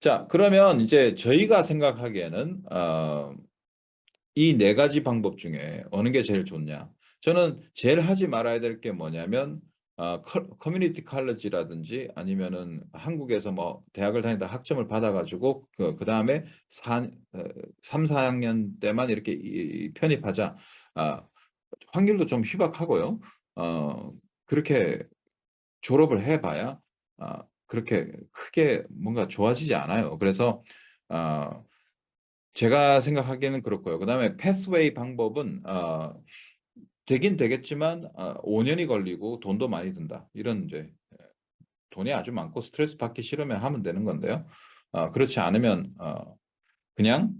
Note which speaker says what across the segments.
Speaker 1: 자, 그러면 이제 저희가 생각하기에는 이 네 가지 방법 중에 어느 게 제일 좋냐? 저는 제일 하지 말아야 될 게 뭐냐면 커뮤니티 칼리지라든지 아니면은 한국에서 뭐 대학을 다니다 학점을 받아가지고 그다음에 3, 4학년 때만 이렇게 편입하자. 아, 확률도 좀 희박하고요. 그렇게 졸업을 해봐야 그렇게 크게 뭔가 좋아지지 않아요. 그래서 아, 제가 생각하기에는 그렇고요. 그다음에 패스웨이 방법은 되긴 되겠지만 5년이 걸리고 돈도 많이 든다. 이런 이제 돈이 아주 많고 스트레스 받기 싫으면 하면 되는 건데요. 그렇지 않으면 그냥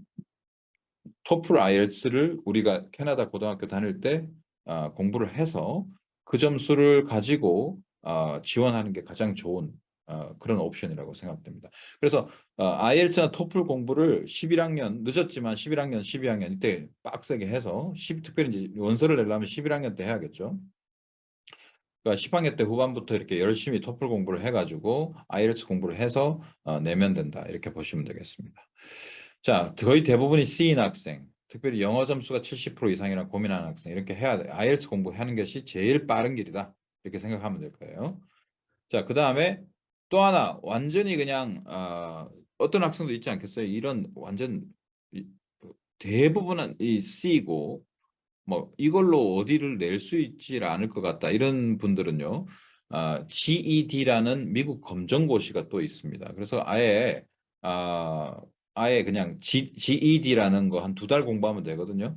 Speaker 1: 토플 아이엘츠를 우리가 캐나다 고등학교 다닐 때 공부를 해서 그 점수를 가지고 지원하는 게 가장 좋은 그런 옵션이라고 생각됩니다. 그래서 IELTS나 토플 공부를 11학년 늦었지만 11학년, 12학년 이때 빡세게 해서 특별히 이제 원서를 내려면 11학년 때 해야겠죠. 그러니까 10학년 때 후반부터 이렇게 열심히 토플 공부를 해가지고 IELTS 공부를 해서 내면 된다. 이렇게 보시면 되겠습니다. 자, 거의 대부분이 C인 학생, 특별히 영어 점수가 70% 이상이라 고민하는 학생 이렇게 해야 돼. IELTS 공부하는 것이 제일 빠른 길이다. 이렇게 생각하면 될 거예요. 자, 그 다음에 또 하나 완전히 그냥 어떤 학생도 있지 않겠어요? 이런 완전 대부분은 이 C고 뭐 이걸로 어디를 낼 수 있지 않을 것 같다. 이런 분들은요. GED라는 미국 검정고시가 또 있습니다. 그래서 아, 아예 그냥 GED라는 거 한 2달 공부하면 되거든요.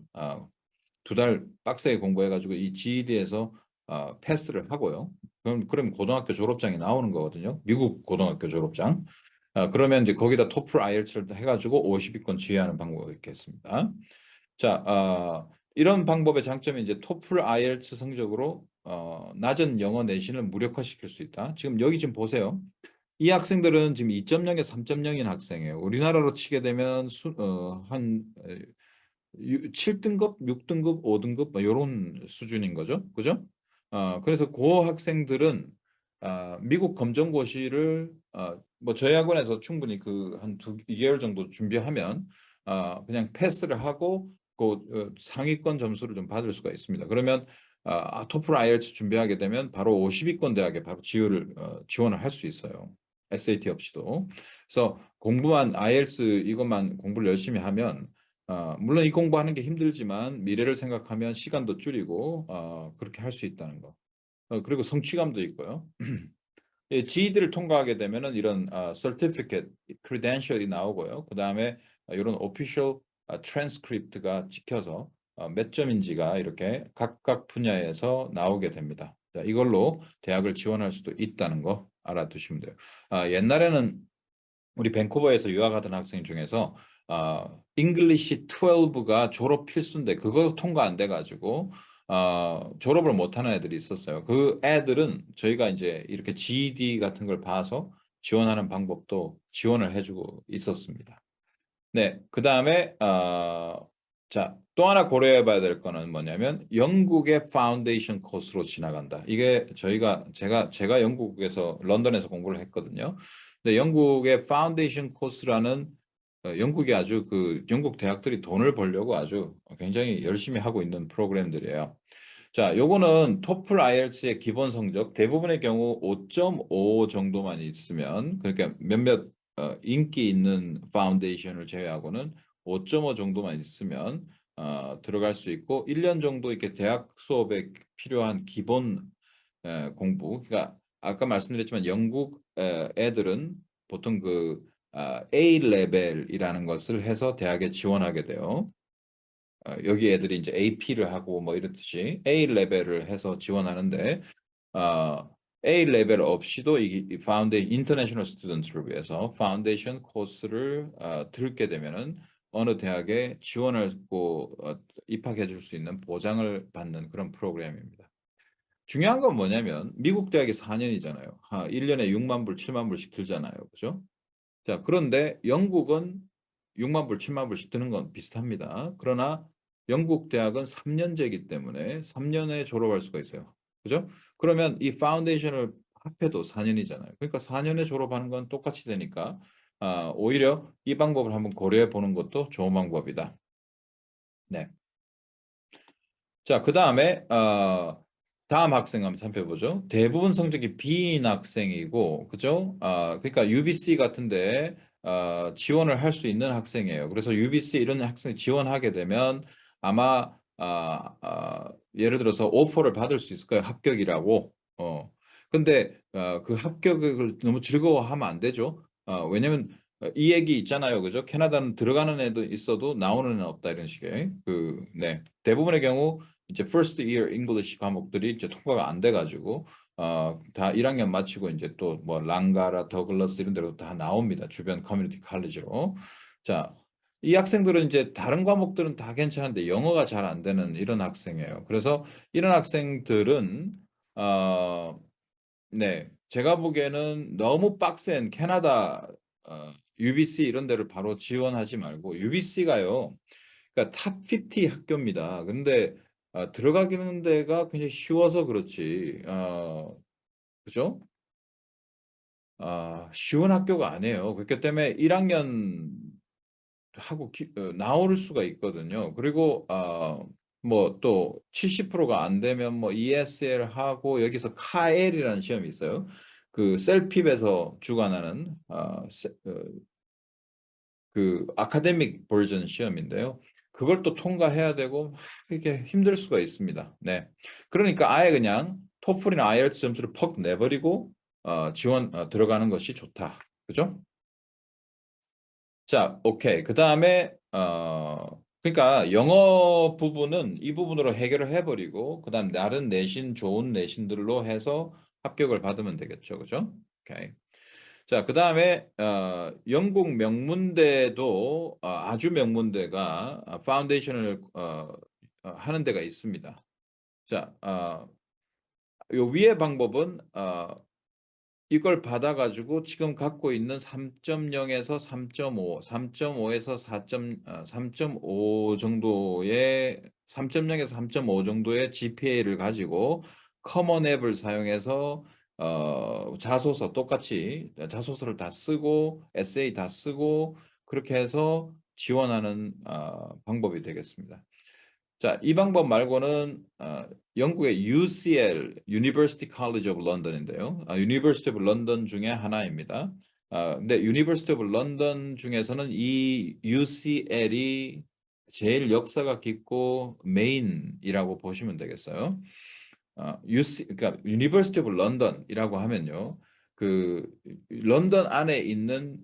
Speaker 1: 2달 빡세게 공부해가지고 이 GED에서 패스를 하고요. 그럼 고등학교 졸업장이 나오는 거거든요. 미국 고등학교 졸업장. 그러면 이제 거기다 토플 IELTS를 해가지고 50위권 지휘하는 방법이 있겠습니다. 자, 이런 방법의 장점이 이제 토플 IELTS 성적으로 낮은 영어 내신을 무력화시킬 수 있다. 지금 여기 좀 보세요. 이 학생들은 지금 2.0에 3.0인 학생이에요. 우리나라로 치게 되면 한 7등급, 6등급, 5등급 뭐 이런 수준인 거죠. 그죠? 그래서 그 학생들은 미국 검정고시를 뭐 저희 학원에서 충분히 그 한 2개월 정도 준비하면 그냥 패스를 하고 그 상위권 점수를 좀 받을 수가 있습니다. 그러면 토플 IELTS 준비하게 되면 바로 50위권 대학에 바로 지원을 할 수 있어요. SAT 없이도. 그래서 공부만 IELTS 이것만 공부를 열심히 하면 물론 이 공부하는 게 힘들지만 미래를 생각하면 시간도 줄이고 그렇게 할 수 있다는 거. 그리고 성취감도 있고요. 예, GED를 통과하게 되면은 이런 certificate, credential이 나오고요. 그 다음에 이런 official transcript가 찍혀서 몇 점인지가 이렇게 각각 분야에서 나오게 됩니다. 자, 이걸로 대학을 지원할 수도 있다는 거 알아두시면 돼요. 옛날에는 우리 밴쿠버에서 유학하던 학생 중에서 잉글리시 12가 졸업 필수인데 그거 통과 안 돼가지고 졸업을 못하는 애들이 있었어요. 그 애들은 저희가 이제 이렇게 GED 같은 걸 봐서 지원하는 방법도 지원을 해주고 있었습니다. 네, 그 다음에 자, 또 하나 고려해 봐야 될 거는 뭐냐면 영국의 파운데이션 코스로 지나간다. 이게 제가 영국에서 런던에서 공부를 했거든요. 근데 영국의 파운데이션 코스라는 영국이 아주 그 영국 대학들이 돈을 벌려고 아주 굉장히 열심히 하고 있는 프로그램들이에요. 자, 요거는 토플 IELTS의 기본 성적 대부분의 경우 5.5 정도만 있으면 그러니까 몇몇 인기 있는 파운데이션을 제외하고는 5.5 정도만 있으면 들어갈 수 있고 1년 정도 이렇게 대학 수업에 필요한 기본 공부. 그러니까 아까 말씀드렸지만 영국 애들은 보통 그 A 레벨이라는 것을 해서 대학에 지원하게 돼요. 여기 애들이 이제 AP를 하고 뭐 이렇듯이 A 레벨을 해서 지원하는데 A 레벨 없이도 이 파운데이션 인터내셔널 스튜던트를 위해서 파운데이션 코스를 들게 되면은 어느 대학에 지원하고 입학해 줄 수 있는 보장을 받는 그런 프로그램입니다. 중요한 건 뭐냐면 미국 대학이 4년이잖아요. 1년에 6만 불, 7만 불씩 들잖아요. 그죠? 자, 그런데 영국은 6만 불, 7만 불씩 드는 건 비슷합니다. 그러나 영국 대학은 3년제이기 때문에 3년에 졸업할 수가 있어요. 그죠? 그러면 이 파운데이션을 합해도 4년이잖아요. 그러니까 4년에 졸업하는 건 똑같이 되니까 오히려 이 방법을 한번 고려해 보는 것도 좋은 방법이다. 네. 자, 그다음에 다음 학생 한번 살펴보죠. 대부분 성적이 B인 학생이고, 그죠? 그러니까 UBC 같은데 지원을 할 수 있는 학생이에요. 그래서 UBC 이런 학생 지원하게 되면 아마 예를 들어서 오퍼를 받을 수 있을 거예요. 합격이라고. 근데 그 합격을 너무 즐거워하면 안 되죠. 왜냐면 이 얘기 있잖아요. 그죠? 캐나다는 들어가는 애도 있어도 나오는 애는 없다 이런 식의 네. 대부분의 경우 이제 first year English 과목들이 이제 통과가 안 돼가지고 다 1학년 마치고 이제 또 뭐 랑가라, 더글라스 이런 데로 다 나옵니다. 주변 커뮤니티 칼리지로. 자, 이 학생들은 이제 다른 과목들은 다 괜찮은데 영어가 잘 안 되는 이런 학생이에요. 그래서 이런 학생들은 어, 네, 제가 보기에는 너무 빡센 캐나다 UBC 이런 데를 바로 지원하지 말고 UBC가요. 그러니까 탑 50 학교입니다. 근데 들어가기는 데가 굉장히 쉬워서 그렇지. 그죠? 쉬운 학교가 아니에요. 그렇기 때문에 1학년 하고 나올 수가 있거든요. 그리고 뭐 또 70%가 안 되면 뭐 ESL 하고 여기서 카엘이라는 시험이 있어요. 그 셀핍에서 주관하는 그 아카데믹 버전 시험인데요. 그걸 또 통과해야 되고 이게 힘들 수가 있습니다. 네. 그러니까 아예 그냥 토플이나 아이엘츠 점수를 퍽 내버리고 지원 들어가는 것이 좋다. 그죠? 자, 오케이. 그다음에 그러니까 영어 부분은 이 부분으로 해결을 해버리고 그다음 다른 내신 좋은 내신들로 해서 합격을 받으면 되겠죠. 그죠? 오케이. 자, 그다음에 영국 명문대도 아주 명문대가 파운데이션을 하는 데가 있습니다. 자, 요 위의 방법은 이걸 받아가지고 지금 갖고 있는 3.0에서 3.5, 3.5에서 3.5 정도의 3.0에서 3.5 정도의 GPA를 가지고 커먼 앱을 사용해서 자소서 똑같이 자소서를 다 쓰고 에세이 다 쓰고 그렇게 해서 지원하는 방법이 되겠습니다. 자, 이 방법 말고는 영국의 UCL, University College of London인데요. University of London 중에 하나입니다. 근데 University of London 중에서는 이 UCL이 제일 역사가 깊고 메인이라고 보시면 되겠어요. 그러니까 University of London이라고 하면요, 그 런던 안에 있는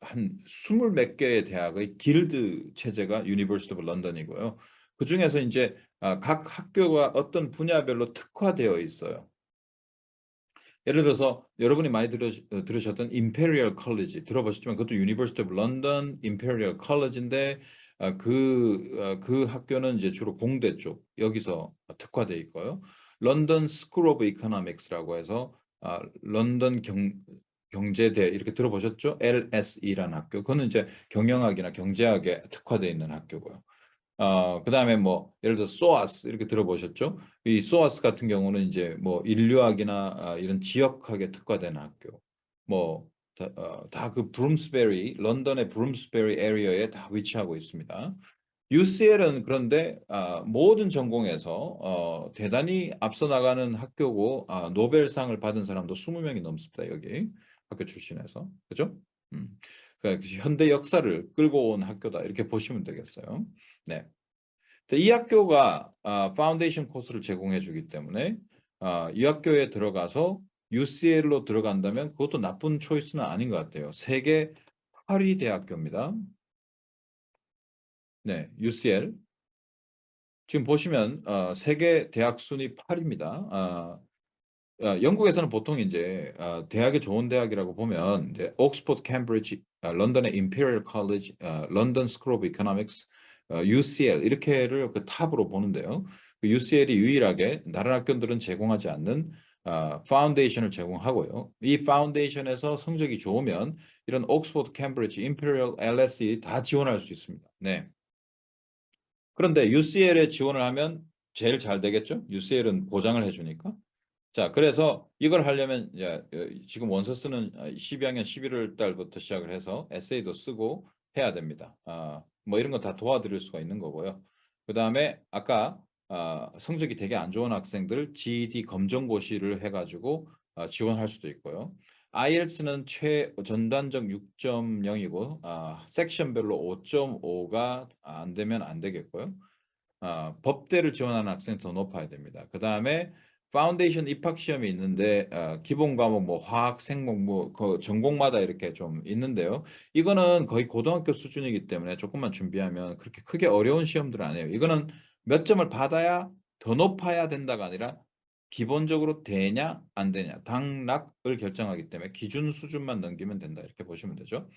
Speaker 1: 한 20몇 개의 대학의 길드 체제가 University of London이고요. 그 중에서 이제 각 학교가 어떤 분야별로 특화되어 있어요. 예를 들어서 여러분이 많이 들으셨던 임페리얼 컬리지 들어보셨지만 그것도 유니버시티 오브 런던 임페리얼 컬리지인데 그 학교는 이제 주로 공대 쪽 여기서 특화돼 있고요. 런던 스쿨 오브 이코노믹스라고 해서 런던 경제대 이렇게 들어보셨죠? LSE라는 학교. 그거는 이제 경영학이나 경제학에 특화돼 있는 학교고요. 그다음에 뭐 예를 들어 소아스 이렇게 들어보셨죠? 이 소아스 같은 경우는 이제 뭐 인류학이나 이런 지역학에 특화된 학교. 뭐 다 그 브룸스베리 런던의 브룸스베리 에리어에 다 위치하고 있습니다. UCL은 그런데 모든 전공에서 대단히 앞서 나가는 학교고 노벨상을 받은 사람도 20명이 넘습니다. 여기 학교 출신에서. 그죠? 그러니까 현대 역사를 끌고 온 학교다. 이렇게 보시면 되겠어요. 네. 이 학교가 파운데이션 코스를 제공해 주기 때문에 이 학교에 들어가서 UCL로 들어간다면 그것도 나쁜 초이스는 아닌 것 같아요. 세계 8위 대학교입니다. 네, UCL. 지금 보시면 세계 대학 순위 8위입니다. 영국에서는 보통 이제 대학이 좋은 대학이라고 보면 이제 옥스퍼드, 캠브리지, 런던의 임페리얼 컬리지, 런던 스쿨 오브 이코노믹스, UCL 이렇게를 그 탑으로 보는데요. 그 UCL이 유일하게 다른 학교들은 제공하지 않는 파운데이션을 제공하고요. 이 파운데이션에서 성적이 좋으면 이런 옥스퍼드, 캠브리지, 임페리얼, LSE 다 지원할 수 있습니다. 네. 그런데 UCL에 지원을 하면 제일 잘 되겠죠? UCL은 보장을 해주니까. 자, 그래서 이걸 하려면 지금 원서스는 12학년 11월 달부터 시작을 해서 에세이도 쓰고 해야 됩니다. 뭐 이런 거 다 도와드릴 수가 있는 거고요. 그 다음에 아까 성적이 되게 안 좋은 학생들 GED 검정고시를 해가지고 지원할 수도 있고요. IELTS는 전반적 6.0이고 섹션별로 5.5가 안 되면 안 되겠고요. 법대를 지원하는 학생이 더 높아야 됩니다. 그 다음에 파운데이션 입학 시험이 있는데 기본 과목 뭐 화학, 생목 뭐그 전공마다 이렇게 좀 있는데요. 이거는 거의 고등학교 수준이기 때문에 조금만 준비하면 그렇게 크게 어려운 시험들은 아니에요. 이거는 몇 점을 받아야 더 높아야 된다가 아니라 기본적으로 되냐 안 되냐 당락을 결정하기 때문에 기준 수준만 넘기면 된다 이렇게 보시면 되죠.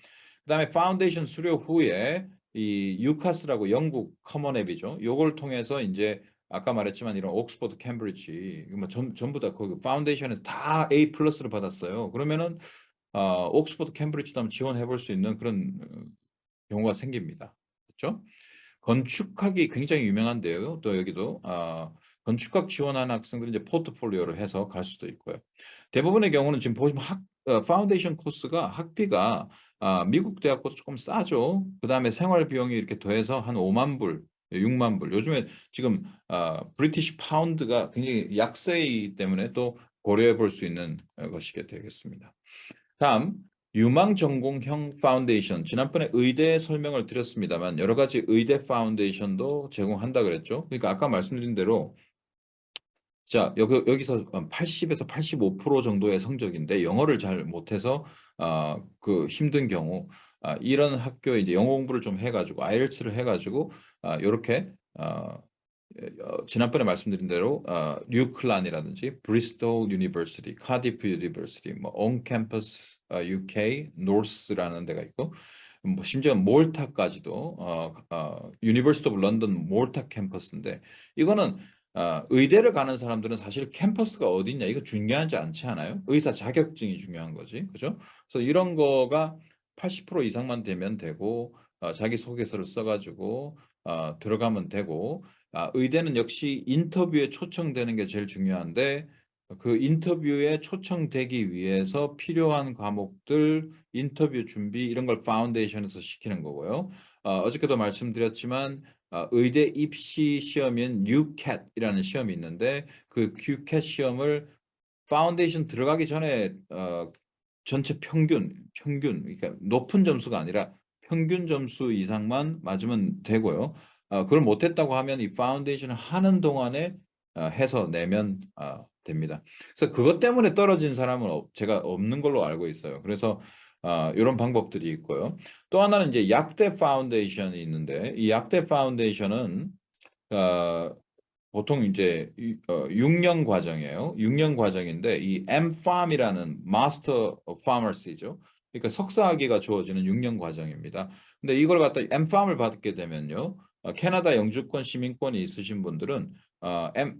Speaker 1: 그다음에 파운데이션 수료 후에 이 유카스라고 영국 커먼 앱이죠. 요걸 통해서 이제 아까 말했지만 이런 옥스퍼드, 캠브리지 뭐 전부 다 거기 파운데이션에서 다 A 플러스를 받았어요. 그러면은 옥스퍼드, 캠브리지도 한번 지원해 볼 수 있는 그런 경우가 생깁니다. 그렇죠? 건축학이 굉장히 유명한데요. 또 여기도 건축학 지원하는 학생들은 이제 포트폴리오를 해서 갈 수도 있고요. 대부분의 경우는 지금 보시면 파운데이션 코스가 학비가 미국 대학보다 조금 싸죠. 그 다음에 생활 비용이 이렇게 더해서 한 5만 불, 6만 불. 요즘에 지금 브리티시 파운드가 굉장히 약세이기 때문에 또 고려해 볼 수 있는 것이게 되겠습니다. 다음 유망 전공형 파운데이션. 지난번에 의대 설명을 드렸습니다만 여러 가지 의대 파운데이션도 제공한다 그랬죠. 그러니까 아까 말씀드린 대로 자, 여기서 80에서 85% 정도의 성적인데 영어를 잘 못해서 그 힘든 경우 이런 학교에 이제 영어 공부를 좀 해가지고 IELTS를 해가지고 이렇게 지난번에 말씀드린 대로 뉴클란이라든지 브리스톨 유니버시티, 카디프 유니버시티, 뭐 온캠퍼스 UK, 노스라는 데가 있고 뭐 심지어 몰타까지도 유니버시티 오브 런던 몰타 캠퍼스인데 이거는 의대를 가는 사람들은 사실 캠퍼스가 어디 있냐 이거 중요하지 않지 않아요? 의사 자격증이 중요한 거지, 그죠? 그래서 이런 거가 80% 이상만 되면 되고 자기소개서를 써가지고 들어가면 되고 의대는 역시 인터뷰에 초청되는 게 제일 중요한데 그 인터뷰에 초청되기 위해서 필요한 과목들, 인터뷰 준비 이런 걸 파운데이션에서 시키는 거고요. 어저께도 말씀드렸지만 의대 입시 시험인 UCAT이라는 시험이 있는데 그 UCAT 시험을 파운데이션 들어가기 전에 전체 평균 그러니까 높은 점수가 아니라 평균 점수 이상만 맞으면 되고요. 그걸 못했다고 하면 이 파운데이션을 하는 동안에 해서 내면 됩니다. 그래서 그것 때문에 떨어진 사람은 제가 없는 걸로 알고 있어요. 그래서 이런 방법들이 있고요. 또 하나는 이제 약대 파운데이션이 있는데 이 약대 파운데이션은 어, 보통 이제 6년 과정이에요. 6년 과정인데 이 MPharm이라는 마스터 파머시죠. 그러니까 석사학위가 주어지는 6년 과정입니다. 근데 이걸 갖다 MPharm을 받게 되면요. 캐나다 영주권 시민권이 있으신 분들은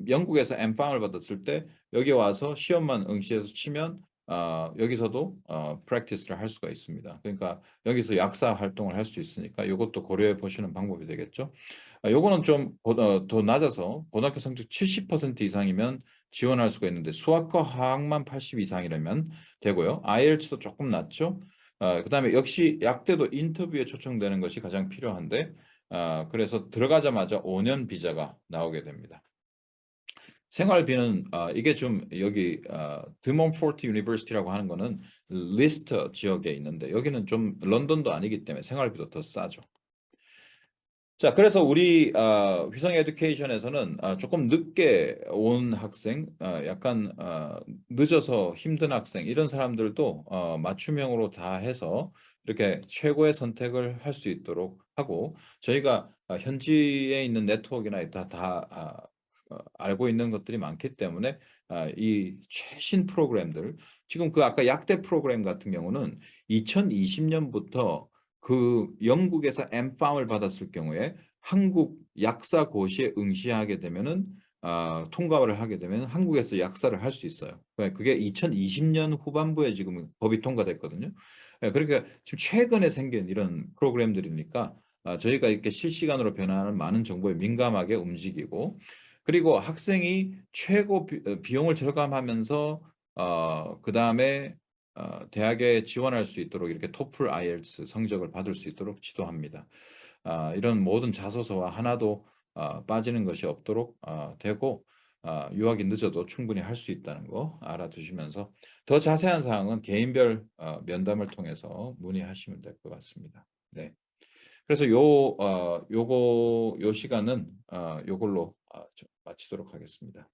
Speaker 1: 영국에서 MPharm을 받았을 때 여기 와서 시험만 응시해서 치면 여기서도 프랙티스를 할 수가 있습니다. 그러니까 여기서 약사 활동을 할 수 있으니까 이것도 고려해 보시는 방법이 되겠죠. 요거는 좀 더 낮아서 고등학교 성적 70% 이상이면 지원할 수가 있는데 수학과 화학만 80 이상이라면 되고요. IELTS도 조금 낮죠. 그다음에 역시 약대도 인터뷰에 초청되는 것이 가장 필요한데 그래서 들어가자마자 5년 비자가 나오게 됩니다. 생활비는 이게 좀 여기 드몬포트 유니버시티라고 하는 거는 리스터 지역에 있는데 여기는 좀 런던도 아니기 때문에 생활비도 더 싸죠. 자, 그래서 우리 휘성 에듀케이션에서는 조금 늦게 온 학생, 약간 늦어서 힘든 학생 이런 사람들도 맞춤형으로 다 해서 이렇게 최고의 선택을 할 수 있도록 하고 저희가 현지에 있는 네트워크나 알고 있는 것들이 많기 때문에 이 최신 프로그램들 지금 그 아까 약대 프로그램 같은 경우는 2020년부터 그 영국에서 엠팜을 받았을 경우에 한국 약사고시에 응시하게 되면은 통과를 하게 되면 한국에서 약사를 할 수 있어요. 그게 2020년 후반부에 지금 법이 통과됐거든요. 그러니까 지금 최근에 생긴 이런 프로그램들이니까 저희가 이렇게 실시간으로 변화하는 많은 정보에 민감하게 움직이고 그리고 학생이 최고 비용을 절감하면서 그다음에 대학에 지원할 수 있도록 이렇게 토플 IELTS 성적을 받을 수 있도록 지도합니다. 이런 모든 자소서와 하나도 빠지는 것이 없도록 되고 유학이 늦어도 충분히 할 수 있다는 거 알아두시면서 더 자세한 사항은 개인별 면담을 통해서 문의하시면 될 것 같습니다. 네. 그래서 요 시간은 요걸로 마치도록 하겠습니다.